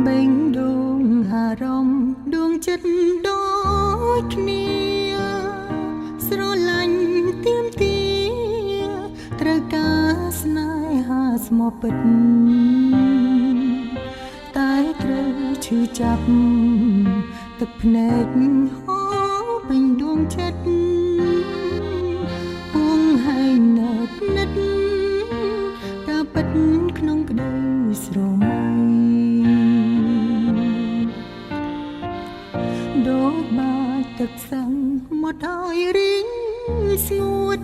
បេងដូងអារម្មណ៍ដួងចិត្តដូចគ្នាស្រឡាញ់ទៀមទាត្រូវការស្នេហាស្មោះពិតតែត្រូវឈឺចាប់ទឹកភ្នែកហូរពេញដួងចិត្តពួងហើយនៅនិតការពិតក្នុងក្តីស្រមៃដូចបាច់ទឹកសាំងមកឲ្យរីងស្ងួត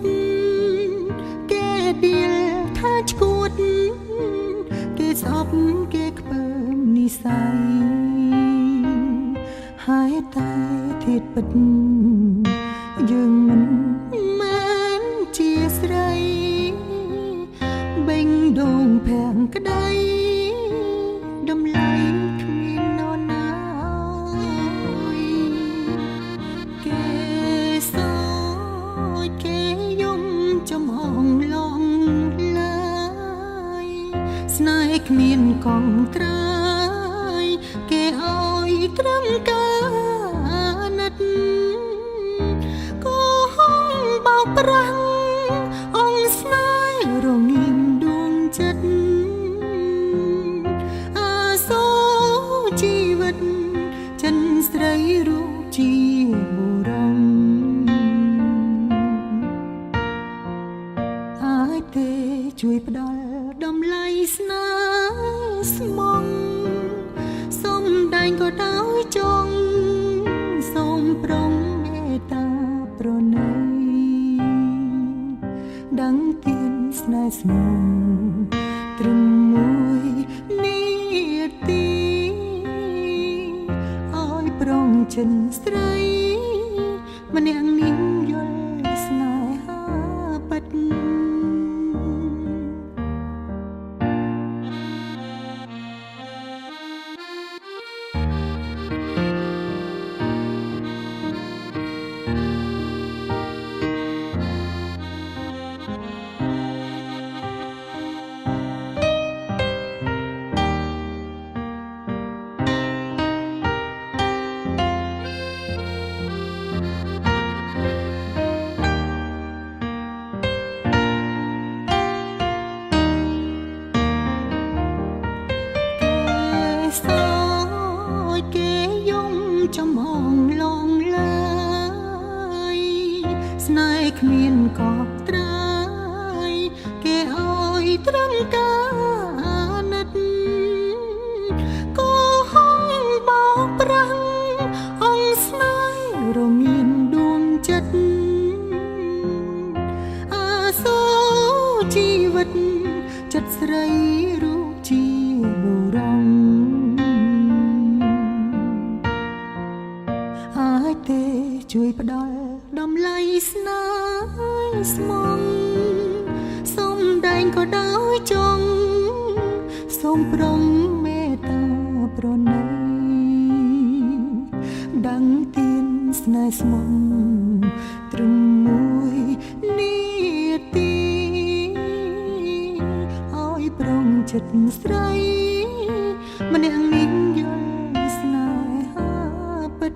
គេដៀលថាឈួតគេស្អប់គេខ្ពើមនិស័យហើយតែធាតពិតយើងមិនមែនជាស្រីបេងដូងភាំងក្តីតម្លៃគ្មាននរណាគេសោចគេយំចំហងឡងឡើយស្នេហ៍គ្មានកងត្រាយគេឲ្យត្រឹមការណាត់ក៏ហងបោកប្រាំងអងស្នេហ៍រងាងដួងចិត្តអាសូរជីវិតចិនស្រីរូបជាបុរសអាចទេជួយផ្ដល់តម្លៃស្នេហ៍ស្មងសូមដែងក៏ដោយចង់សូមប្រងមេត្តាប្រណីដឹងទៀនស្នេហ៍ស្មងត្រឹមមួយនាទីឲ្យប្រងចិនស្រីម្នាក់នាងយល់ស្នេហាពិតចំហងឡងឡើយស្នេហ៍គ្មានកកត្រាយគេឲ្យត្រឹមការណាត់ក៏ហងបោកប្រាំងអងស្នេហ៍រងាងដួងចិត្តអាសូរជីវិតចិត្តស្រីរូបជាបុរសអាចទេជួយផ្ដល់តម្លៃស្នេហ៍ស្មងសូមដែងក៏ដោយចង់សូមប្រងមេត្តាប្រណីដឹងទៀនស្នេហ៍ស្មងត្រឹមមួយនាទីឲ្យប្រងចិត្តស្រីម្នាក់នាងយល់ស្នេហាពិត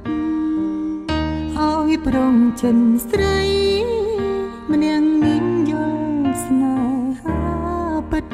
ឲ្យប្រងចិនស្រីម្នាក់នាងយល់ស្នេហាពិត